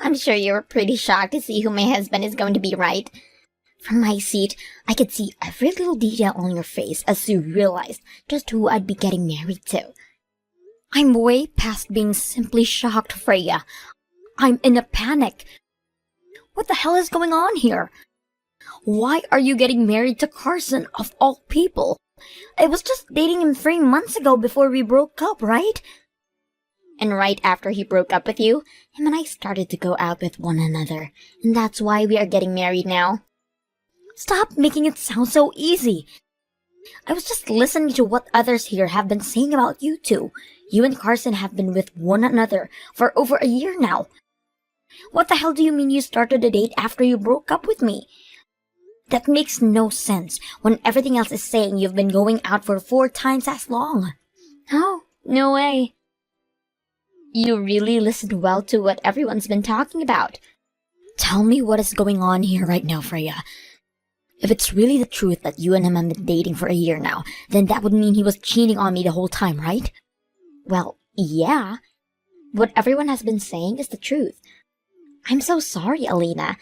I'm sure you were pretty shocked to see who my husband is going to be, right? From my seat, I could see every little detail on your face as you realized just who I'd be getting married to. I'm way past being simply shocked, Freya. I'm in a panic. What the hell is going on here? Why are you getting married to Carson, of all people? I was just dating him 3 months ago before we broke up, right? And right after he broke up with you, him and I started to go out with one another, and that's why we are getting married now. Stop making it sound so easy. I was just listening to what others here have been saying about you two. You and Carson have been with one another for over a year now. What the hell do you mean you started a date after you broke up with me? That makes no sense when everything else is saying you've been going out for 4 times as long. Oh, no way. You really listened well to what everyone's been talking about. Tell me what is going on here right now, Freya. If it's really the truth that you and him have been dating for a year now, then that would mean he was cheating on me the whole time, right? Well, yeah. What everyone has been saying is the truth. I'm so sorry, Alina.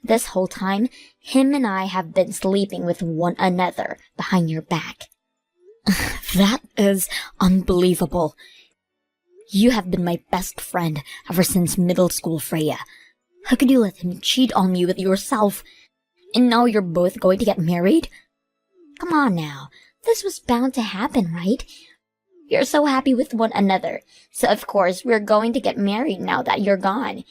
This whole time, him and I have been sleeping with one another behind your back. That is unbelievable. You have been my best friend ever since middle school, Freya. How could you let him cheat on you with yourself? And now you're both going to get married? Come on now, this was bound to happen, right? You're so happy with one another, so of course we're going to get married now that you're gone.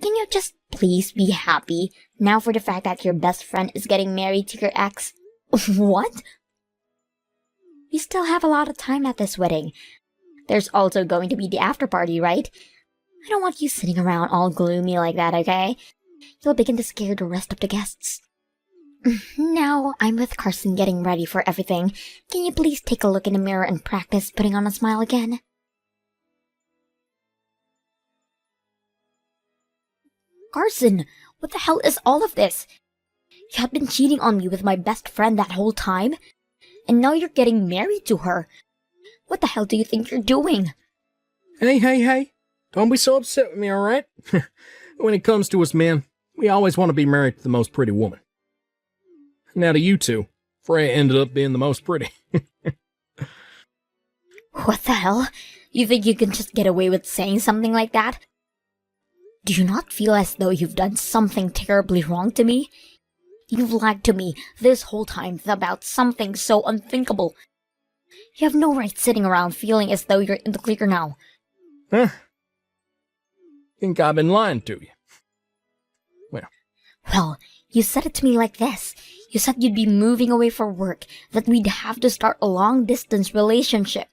Can you just please be happy now for the fact that your best friend is getting married to your ex? What? We still have a lot of time at this wedding. There's also going to be the after party, right? I don't want you sitting around all gloomy like that, okay? You'll begin to scare the rest of the guests. Now I'm with Carson getting ready for everything. Can you please take a look in the mirror and practice putting on a smile again? Carson, what the hell is all of this? You have been cheating on me with my best friend that whole time, and now you're getting married to her. What the hell do you think you're doing? Hey. Don't be so upset with me, alright? When it comes to us men, we always want to be married to the most pretty woman. Now to you two, Freya ended up being the most pretty. What the hell? You think you can just get away with saying something like that? Do you not feel as though you've done something terribly wrong to me? You've lied to me this whole time about something so unthinkable. You have no right sitting around feeling as though you're in the clear now. Huh? Think I've been lying to you? Well, you said it to me like this. You said you'd be moving away for work, that we'd have to start a long-distance relationship.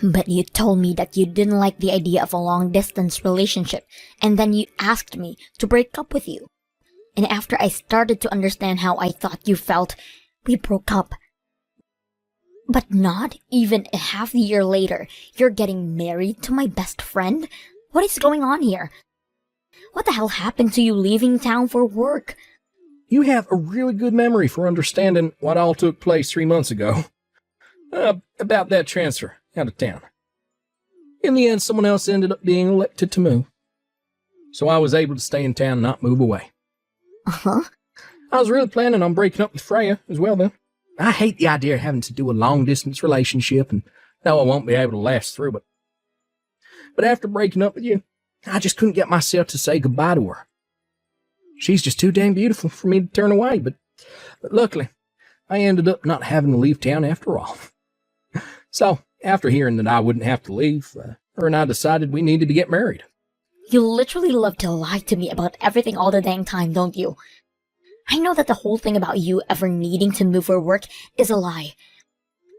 But you told me that you didn't like the idea of a long-distance relationship, and then you asked me to break up with you. And after I started to understand how I thought you felt, we broke up. But not even a half a year later, you're getting married to my best friend? What is going on here? What the hell happened to you leaving town for work? You have a really good memory for understanding what all took place 3 months ago. About that transfer out of town. In the end, someone else ended up being elected to move. So I was able to stay in town and not move away. Uh-huh. I was really planning on breaking up with Freya as well, though. I hate the idea of having to do a long-distance relationship, and know I won't be able to last through it. But after breaking up with you, I just couldn't get myself to say goodbye to her. She's just too dang beautiful for me to turn away, but luckily, I ended up not having to leave town after all. So, after hearing that I wouldn't have to leave, her and I decided we needed to get married. You literally love to lie to me about everything all the dang time, don't you? I know that the whole thing about you ever needing to move for work is a lie.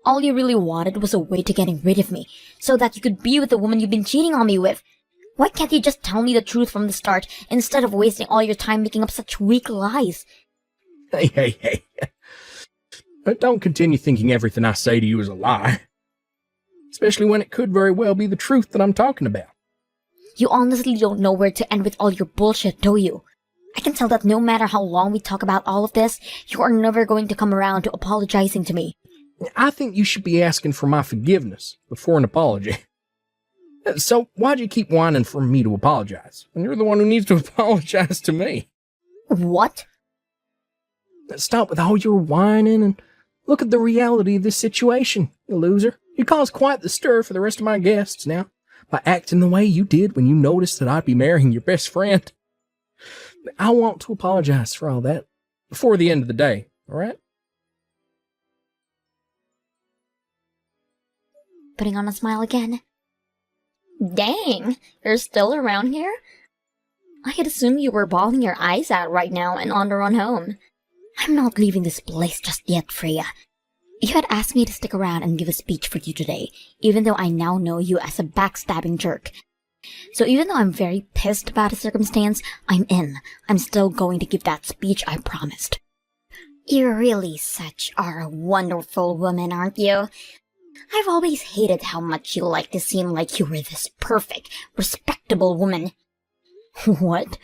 All you really wanted was a way to getting rid of me, so that you could be with the woman you've been cheating on me with. Why can't you just tell me the truth from the start, instead of wasting all your time making up such weak lies? Hey. Don't continue thinking everything I say to you is a lie. Especially when it could very well be the truth that I'm talking about. You honestly don't know where to end with all your bullshit, do you? I can tell that no matter how long we talk about all of this, you are never going to come around to apologizing to me. I think you should be asking for my forgiveness before an apology. So why'd you keep whining for me to apologize when you're the one who needs to apologize to me? What? Stop with all your whining and look at the reality of this situation, you loser. You caused quite the stir for the rest of my guests now by acting the way you did when you noticed that I'd be marrying your best friend. I want to apologize for all that before the end of the day, all right? Putting on a smile again. Dang, you're still around here? I had assumed you were bawling your eyes out right now and on the run home. I'm not leaving this place just yet, Freya. You had asked me to stick around and give a speech for you today, even though I now know you as a backstabbing jerk. So even though I'm very pissed about the circumstance, I'm in. I'm still going to give that speech I promised. You really are a wonderful woman, aren't you? I've always hated how much you like to seem like you were this perfect, respectable woman. What?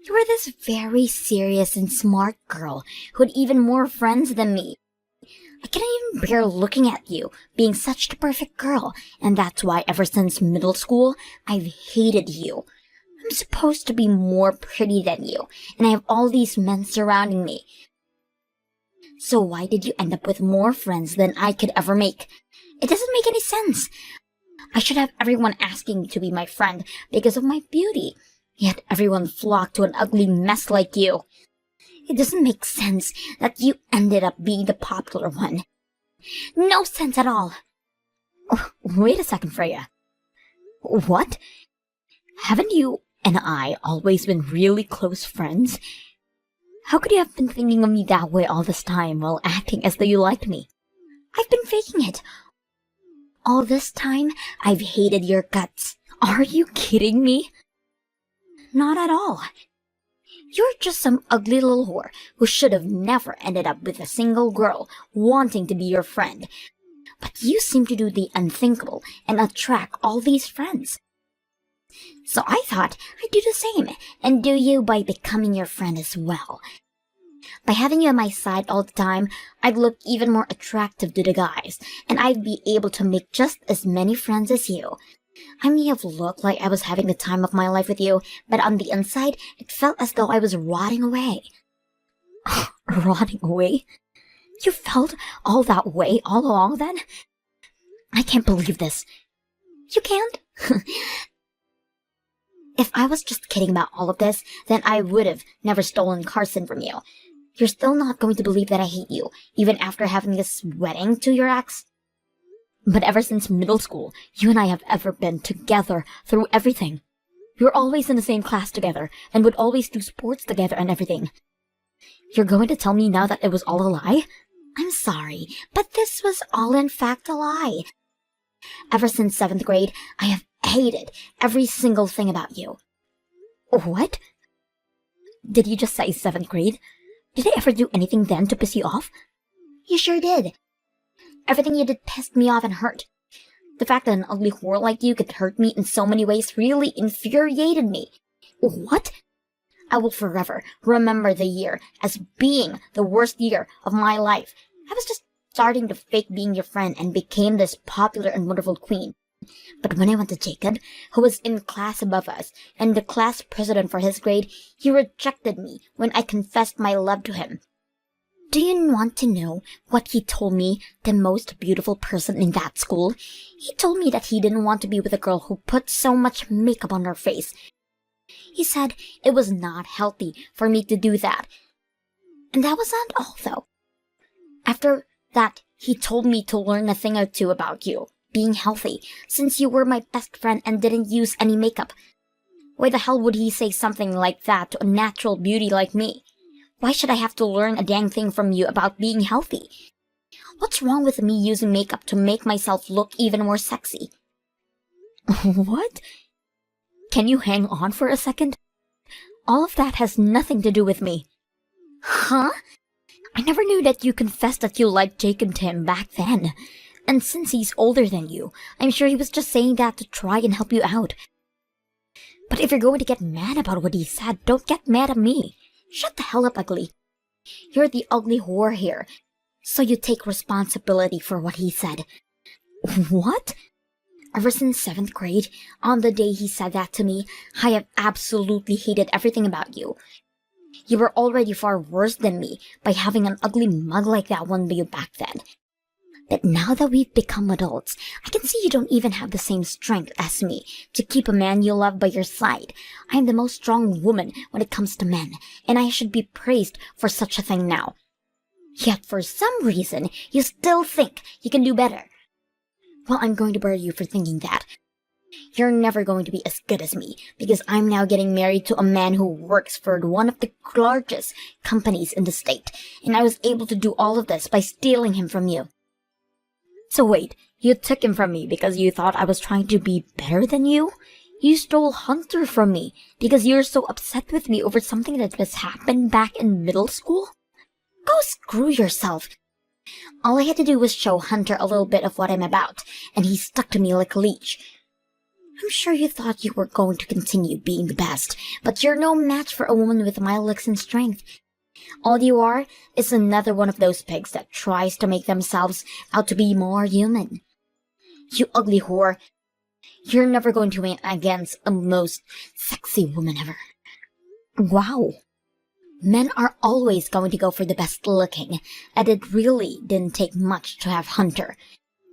You were this very serious and smart girl who had even more friends than me. I can't even bear looking at you, being such the perfect girl, and that's why ever since middle school, I've hated you. I'm supposed to be more pretty than you, and I have all these men surrounding me. So why did you end up with more friends than I could ever make? It doesn't make any sense. I should have everyone asking me to be my friend because of my beauty, yet everyone flocked to an ugly mess like you. It doesn't make sense that you ended up being the popular one. No sense at all. Wait a second, Freya. What? Haven't you and I always been really close friends? How could you have been thinking of me that way all this time while acting as though you liked me? I've been faking it. All this time, I've hated your guts. Are you kidding me? Not at all. You're just some ugly little whore who should have never ended up with a single girl wanting to be your friend. But you seem to do the unthinkable and attract all these friends. So I thought I'd do the same and do you by becoming your friend as well. By having you on my side all the time, I'd look even more attractive to the guys, and I'd be able to make just as many friends as you. I may have looked like I was having the time of my life with you, but on the inside, it felt as though I was rotting away. Rotting away? You felt all that way all along then? I can't believe this. You can't? If I was just kidding about all of this, then I would have never stolen Carson from you. You're still not going to believe that I hate you, even after having this wedding to your ex? But ever since middle school, you and I have ever been together through everything. We were always in the same class together, and would always do sports together and everything. You're going to tell me now that it was all a lie? I'm sorry, but this was all in fact a lie. Ever since 7th grade, I have hated every single thing about you. What? Did you just say 7th grade? Did I ever do anything then to piss you off? You sure did. Everything you did pissed me off and hurt. The fact that an ugly whore like you could hurt me in so many ways really infuriated me. What? I will forever remember the year as being the worst year of my life. I was just starting to fake being your friend and became this popular and wonderful queen. But when I went to Jacob, who was in class above us, and the class president for his grade, he rejected me when I confessed my love to him. Do you want to know what he told me, the most beautiful person in that school? He told me that he didn't want to be with a girl who put so much makeup on her face. He said it was not healthy for me to do that. And that was not all, though. After that, he told me to learn a thing or two about you, being healthy, since you were my best friend and didn't use any makeup. Why the hell would he say something like that to a natural beauty like me? Why should I have to learn a dang thing from you about being healthy? What's wrong with me using makeup to make myself look even more sexy? What? Can you hang on for a second? All of that has nothing to do with me. Huh? I never knew that you confessed that you liked Jacob Tim back then. And since he's older than you, I'm sure he was just saying that to try and help you out. But if you're going to get mad about what he said, don't get mad at me. Shut the hell up, ugly. You're the ugly whore here, so you take responsibility for what he said. What? Ever since 7th grade, on the day he said that to me, I have absolutely hated everything about you. You were already far worse than me by having an ugly mug like that one by you back then. But now that we've become adults, I can see you don't even have the same strength as me to keep a man you love by your side. I am the most strong woman when it comes to men, and I should be praised for such a thing now. Yet for some reason, you still think you can do better. Well, I'm going to bury you for thinking that. You're never going to be as good as me, because I'm now getting married to a man who works for one of the largest companies in the state, and I was able to do all of this by stealing him from you. So wait, you took him from me because you thought I was trying to be better than you? You stole Hunter from me because you're so upset with me over something that just happened back in middle school? Go screw yourself. All I had to do was show Hunter a little bit of what I'm about, and he stuck to me like a leech. I'm sure you thought you were going to continue being the best, but you're no match for a woman with my looks and strength. All you are is another one of those pigs that tries to make themselves out to be more human. You ugly whore. You're never going to win against a most sexy woman ever. Wow. Men are always going to go for the best looking, and it really didn't take much to have Hunter.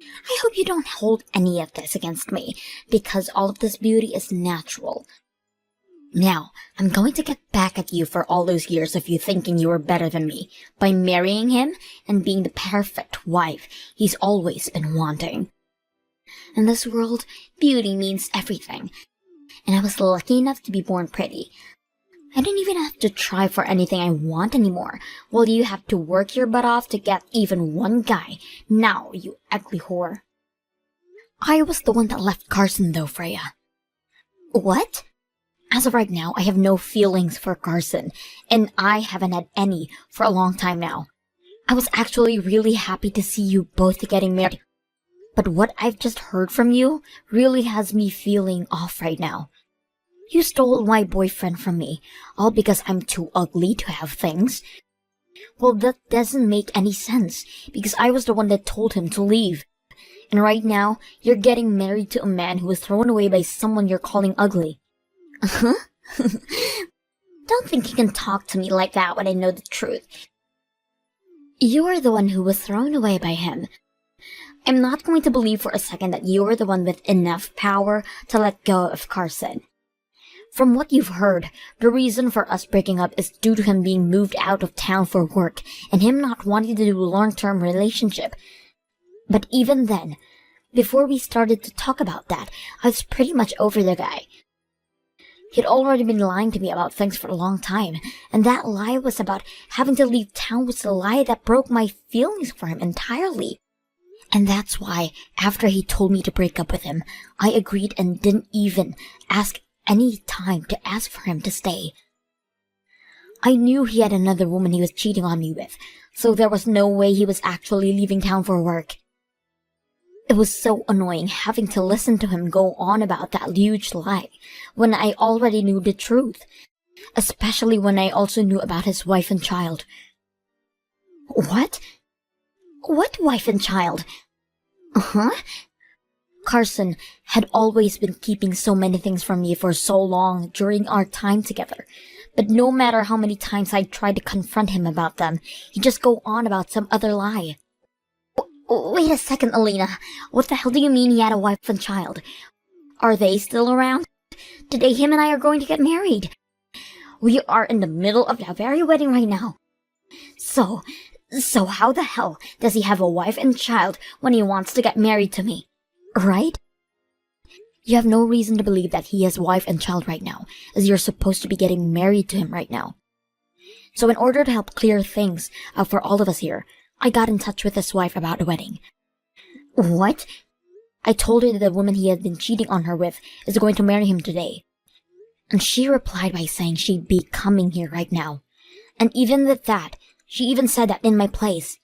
I hope you don't hold any of this against me, because all of this beauty is natural. Now, I'm going to get back at you for all those years of you thinking you were better than me, by marrying him and being the perfect wife he's always been wanting. In this world, beauty means everything, and I was lucky enough to be born pretty. I don't even have to try for anything I want anymore, while you have to work your butt off to get even one guy. Now, you ugly whore. I was the one that left Carson though, Freya. What? As of right now, I have no feelings for Carson, and I haven't had any for a long time now. I was actually really happy to see you both getting married, but what I've just heard from you really has me feeling off right now. You stole my boyfriend from me, all because I'm too ugly to have things. Well, that doesn't make any sense, because I was the one that told him to leave. And right now, you're getting married to a man who was thrown away by someone you're calling ugly. Uh-huh. Don't think you can talk to me like that when I know the truth. You're the one who was thrown away by him. I'm not going to believe for a second that you're the one with enough power to let go of Carson. From what you've heard, the reason for us breaking up is due to him being moved out of town for work and him not wanting to do a long-term relationship. But even then, before we started to talk about that, I was pretty much over the guy. He'd already been lying to me about things for a long time, and that lie was about having to leave town was the lie that broke my feelings for him entirely. And that's why, after he told me to break up with him, I agreed and didn't even ask any time to ask for him to stay. I knew he had another woman he was cheating on me with, so there was no way he was actually leaving town for work. It was so annoying having to listen to him go on about that huge lie when I already knew the truth, especially when I also knew about his wife and child. What? What wife and child? Uh-huh. Carson had always been keeping so many things from me for so long during our time together, but no matter how many times I tried to confront him about them, he'd just go on about some other lie. Wait a second, Alina. What the hell do you mean he had a wife and child? Are they still around? Today him and I are going to get married. We are in the middle of that very wedding right now. So how the hell does he have a wife and child when he wants to get married to me? Right? You have no reason to believe that he has a wife and child right now, as you're supposed to be getting married to him right now. So in order to help clear things up for all of us here, I got in touch with his wife about the wedding. What? I told her that the woman he had been cheating on her with is going to marry him today. And she replied by saying she'd be coming here right now. And even with that, she even said that in my place,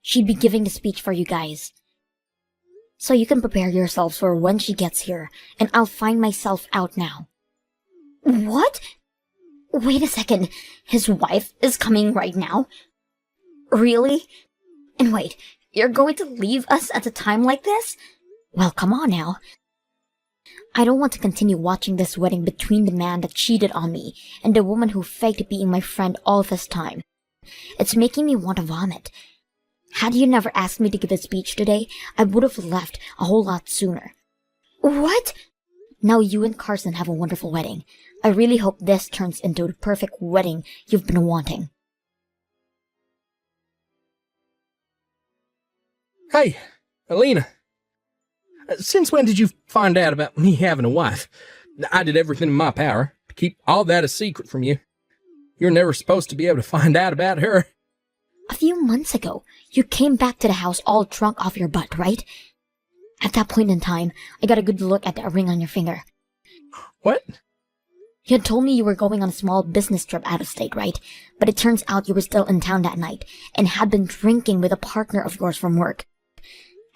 she'd be giving the speech for you guys. So you can prepare yourselves for when she gets here, and I'll find myself out now. What? Wait a second, his wife is coming right now? Really? And wait, you're going to leave us at a time like this? Well, come on now. I don't want to continue watching this wedding between the man that cheated on me and the woman who faked being my friend all this time. It's making me want to vomit. Had you never asked me to give a speech today, I would have left a whole lot sooner. What? Now you and Carson have a wonderful wedding. I really hope this turns into the perfect wedding you've been wanting. Hey, Alina. Since when did you find out about me having a wife? I did everything in my power to keep all that a secret from you. You're never supposed to be able to find out about her. A few months ago, you came back to the house all drunk off your butt, right? At that point in time, I got a good look at that ring on your finger. What? You had told me you were going on a small business trip out of state, right? But it turns out you were still in town that night and had been drinking with a partner of yours from work.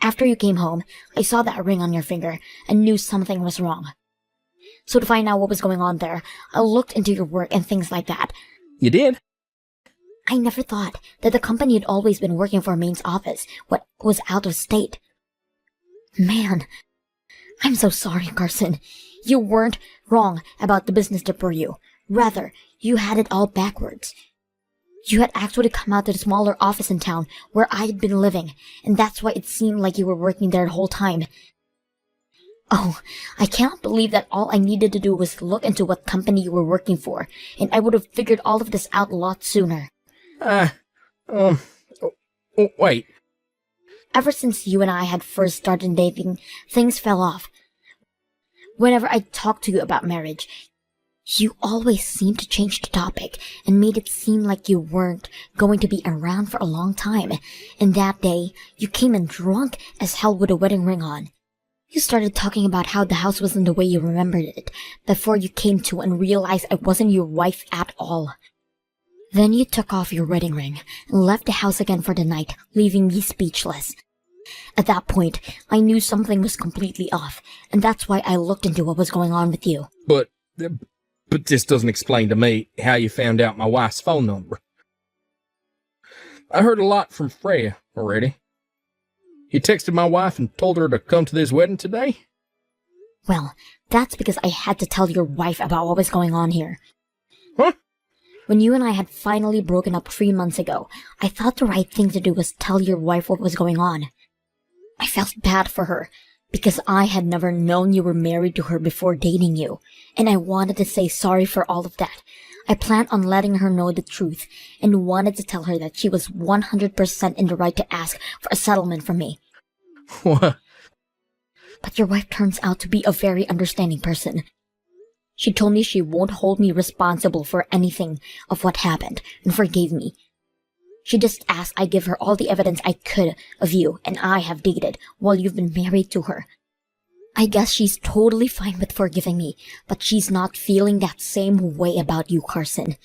After you came home, I saw that ring on your finger and knew something was wrong. So to find out what was going on there, I looked into your work and things like that. You did? I never thought that the company had always been working for Maine's office, what was out of state. Man, I'm so sorry, Carson. You weren't wrong about the business trip, were you? Rather, you had it all backwards. You had actually come out to the smaller office in town where I had been living, and that's why it seemed like you were working there the whole time. Oh, I cannot believe that all I needed to do was look into what company you were working for, and I would have figured all of this out a lot sooner. Wait. Ever since you and I had first started dating, things fell off. Whenever I talked to you about marriage, you always seemed to change the topic and made it seem like you weren't going to be around for a long time. And that day, you came in drunk as hell with a wedding ring on. You started talking about how the house wasn't the way you remembered it before you came to and realized I wasn't your wife at all. Then you took off your wedding ring and left the house again for the night, leaving me speechless. At that point, I knew something was completely off, and that's why I looked into what was going on with you. But this doesn't explain to me how you found out my wife's phone number. I heard a lot from Freya already. You texted my wife and told her to come to this wedding today? Well, that's because I had to tell your wife about what was going on here. Huh? When you and I had finally broken up 3 months ago, I thought the right thing to do was tell your wife what was going on. I felt bad for her, because I had never known you were married to her before dating you, and I wanted to say sorry for all of that. I planned on letting her know the truth, and wanted to tell her that she was 100% in the right to ask for a settlement from me. What? But your wife turns out to be a very understanding person. She told me she won't hold me responsible for anything of what happened, and forgave me. She just asked I give her all the evidence I could of you and I have dated while you've been married to her. I guess she's totally fine with forgiving me, but she's not feeling that same way about you, Carson.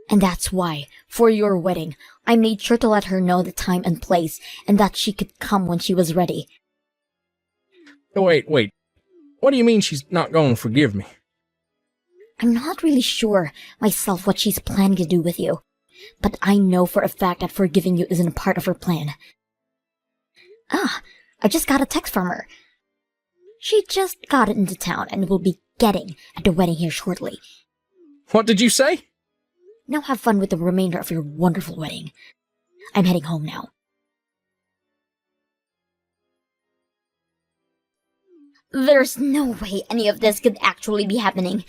And that's why, for your wedding, I made sure to let her know the time and place, and that she could come when she was ready. Wait. What do you mean she's not going to forgive me? I'm not really sure myself what she's planning to do with you, but I know for a fact that forgiving you isn't a part of her plan. I just got a text from her. She just got into town and will be getting at the wedding here shortly. What did you say? Now have fun with the remainder of your wonderful wedding. I'm heading home now. There's no way any of this could actually be happening.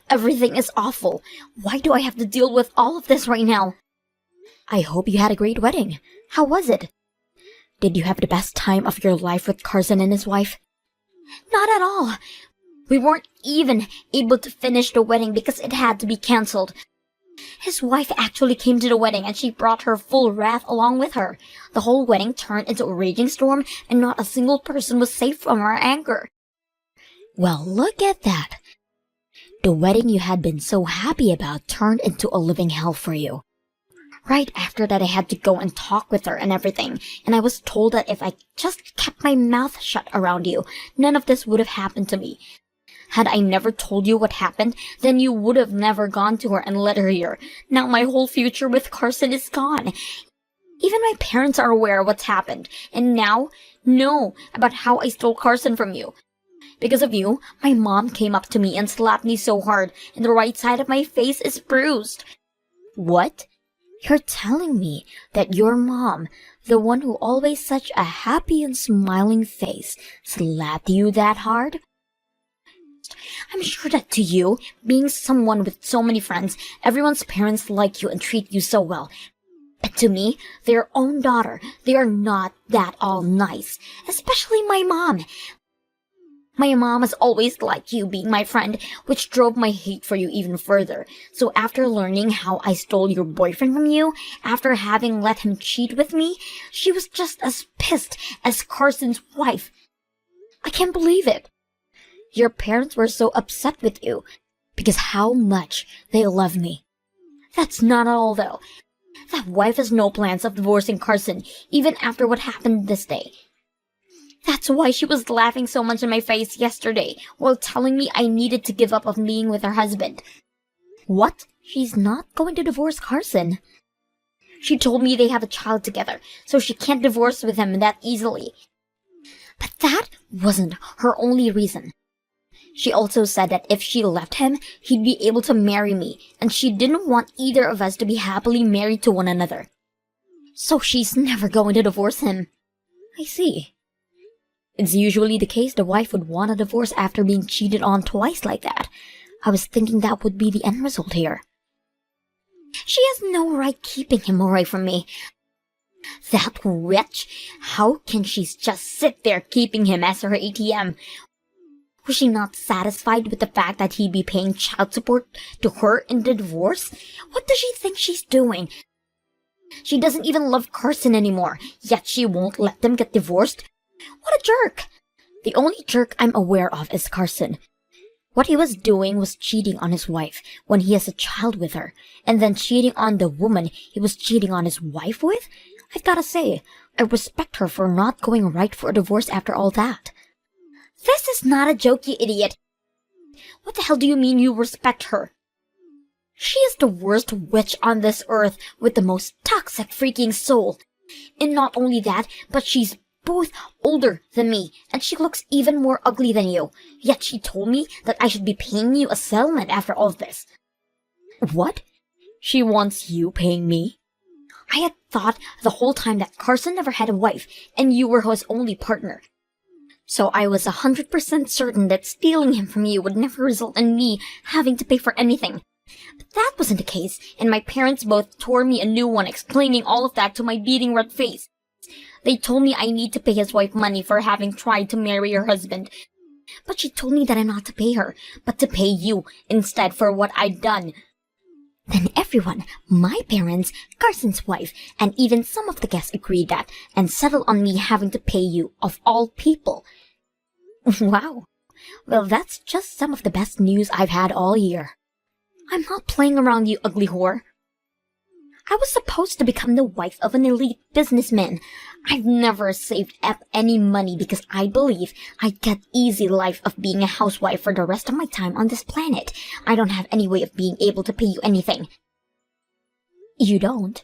Everything is awful. Why do I have to deal with all of this right now? I hope you had a great wedding. How was it? Did you have the best time of your life with Carson and his wife? Not at all. We weren't even able to finish the wedding because it had to be cancelled. His wife actually came to the wedding and she brought her full wrath along with her. The whole wedding turned into a raging storm and not a single person was safe from her anger. Well, look at that. The wedding you had been so happy about turned into a living hell for you. Right after that, I had to go and talk with her and everything, and I was told that if I just kept my mouth shut around you, none of this would have happened to me. Had I never told you what happened, then you would have never gone to her and let her hear. Now my whole future with Carson is gone. Even my parents are aware of what's happened, and now know about how I stole Carson from you. Because of you, my mom came up to me and slapped me so hard, and the right side of my face is bruised. What? You're telling me that your mom, the one who always such a happy and smiling face, slapped you that hard? I'm sure that to you, being someone with so many friends, everyone's parents like you and treat you so well. But to me, their own daughter, they are not that all nice, especially my mom. My mom has always liked you being my friend, which drove my hate for you even further. So after learning how I stole your boyfriend from you, after having let him cheat with me, she was just as pissed as Carson's wife. I can't believe it. Your parents were so upset with you because how much they love me. That's not all though. That wife has no plans of divorcing Carson, even after what happened this day. That's why she was laughing so much in my face yesterday, while telling me I needed to give up on being with her husband. What? She's not going to divorce Carson. She told me they have a child together, so she can't divorce with him that easily. But that wasn't her only reason. She also said that if she left him, he'd be able to marry me, and she didn't want either of us to be happily married to one another. So she's never going to divorce him. I see. It's usually the case the wife would want a divorce after being cheated on twice like that. I was thinking that would be the end result here. She has no right keeping him away from me. That wretch! How can she just sit there keeping him as her ATM? Was she not satisfied with the fact that he'd be paying child support to her in the divorce? What does she think she's doing? She doesn't even love Carson anymore, yet she won't let them get divorced? What a jerk! The only jerk I'm aware of is Carson. What he was doing was cheating on his wife when he has a child with her, and then cheating on the woman he was cheating on his wife with? I've gotta say, I respect her for not going right for a divorce after all that. This is not a joke, you idiot. What the hell do you mean you respect her? She is the worst witch on this earth with the most toxic freaking soul. And not only that, but she's both older than me, and she looks even more ugly than you. Yet she told me that I should be paying you a settlement after all of this. What? She wants you paying me? I had thought the whole time that Carson never had a wife, and you were his only partner. So I was 100% certain that stealing him from you would never result in me having to pay for anything. But that wasn't the case, and my parents both tore me a new one explaining all of that to my beating red face. They told me I need to pay his wife money for having tried to marry her husband. But she told me that I'm not to pay her, but to pay you instead for what I'd done. Then everyone, my parents, Carson's wife, and even some of the guests agreed that, and settled on me having to pay you, of all people. Wow. Well, that's just some of the best news I've had all year. I'm not playing around, you ugly whore. I was supposed to become the wife of an elite businessman. I've never saved up any money because I believe I'd get easy life of being a housewife for the rest of my time on this planet. I don't have any way of being able to pay you anything. You don't?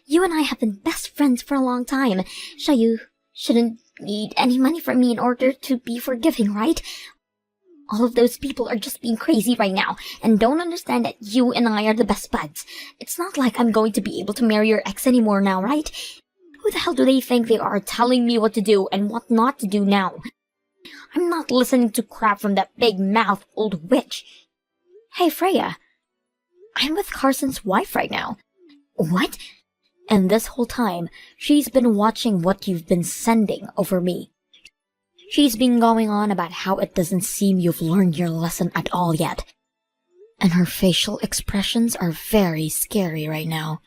You and I have been best friends for a long time, so you shouldn't need any money from me in order to be forgiving, right? All of those people are just being crazy right now and don't understand that you and I are the best buds. It's not like I'm going to be able to marry your ex anymore now, right? Who the hell do they think they are telling me what to do and what not to do now? I'm not listening to crap from that big-mouthed old witch. Hey, Freya. I'm with Carson's wife right now. What? And this whole time, she's been watching what you've been sending over me. She's been going on about how it doesn't seem you've learned your lesson at all yet. And her facial expressions are very scary right now.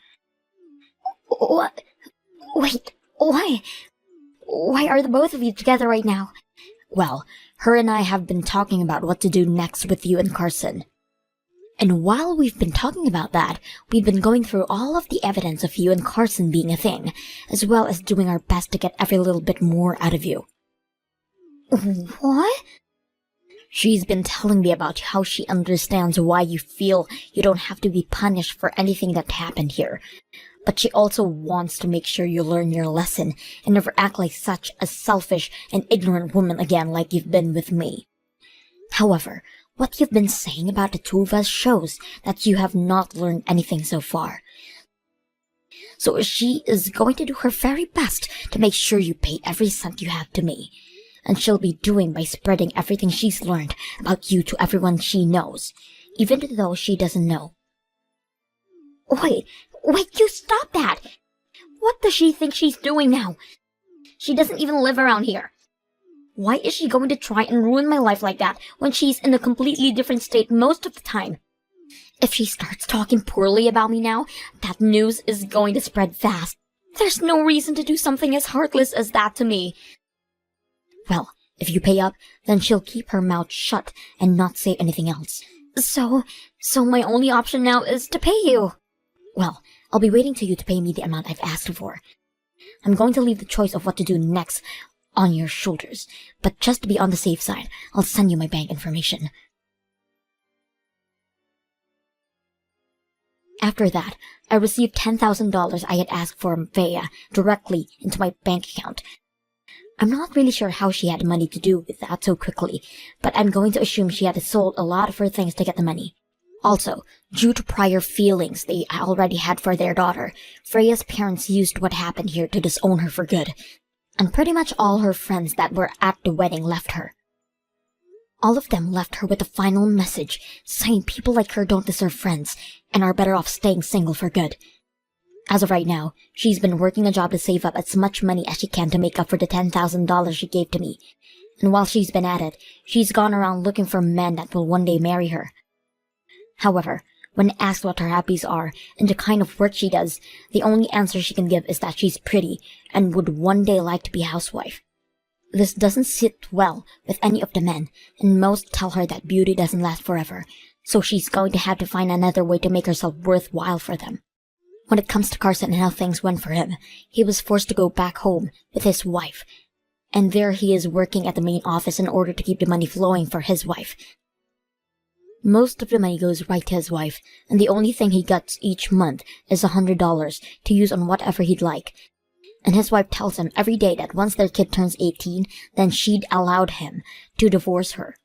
What? Wait, why? Why are the both of you together right now? Well, her and I have been talking about what to do next with you and Carson. And while we've been talking about that, we've been going through all of the evidence of you and Carson being a thing, as well as doing our best to get every little bit more out of you. What? She's been telling me about how she understands why you feel you don't have to be punished for anything that happened here. But she also wants to make sure you learn your lesson and never act like such a selfish and ignorant woman again like you've been with me. However, what you've been saying about the two of us shows that you have not learned anything so far. So she is going to do her very best to make sure you pay every cent you have to me. And she'll be doing by spreading everything she's learned about you to everyone she knows, even though she doesn't know. Wait, you stop that! What does she think she's doing now? She doesn't even live around here. Why is she going to try and ruin my life like that when she's in a completely different state most of the time? If she starts talking poorly about me now, that news is going to spread fast. There's no reason to do something as heartless as that to me. Well, if you pay up, then she'll keep her mouth shut and not say anything else. So my only option now is to pay you. Well, I'll be waiting till you to pay me the amount I've asked for. I'm going to leave the choice of what to do next on your shoulders, but just to be on the safe side, I'll send you my bank information. After that, I received $10,000 I had asked for Freya directly into my bank account. I'm not really sure how she had money to do with that so quickly, but I'm going to assume she had sold a lot of her things to get the money. Also, due to prior feelings they already had for their daughter, Freya's parents used what happened here to disown her for good, and pretty much all her friends that were at the wedding left her. All of them left her with a final message saying people like her don't deserve friends and are better off staying single for good. As of right now, she's been working a job to save up as much money as she can to make up for the $10,000 she gave to me. And while she's been at it, she's gone around looking for men that will one day marry her. However, when asked what her hobbies are and the kind of work she does, the only answer she can give is that she's pretty and would one day like to be a housewife. This doesn't sit well with any of the men, and most tell her that beauty doesn't last forever, so she's going to have to find another way to make herself worthwhile for them. When it comes to Carson and how things went for him, he was forced to go back home with his wife, and there he is working at the main office in order to keep the money flowing for his wife. Most of the money goes right to his wife, and the only thing he gets each month is $100 to use on whatever he'd like. And his wife tells him every day that once their kid turns 18, then she'd allowed him to divorce her.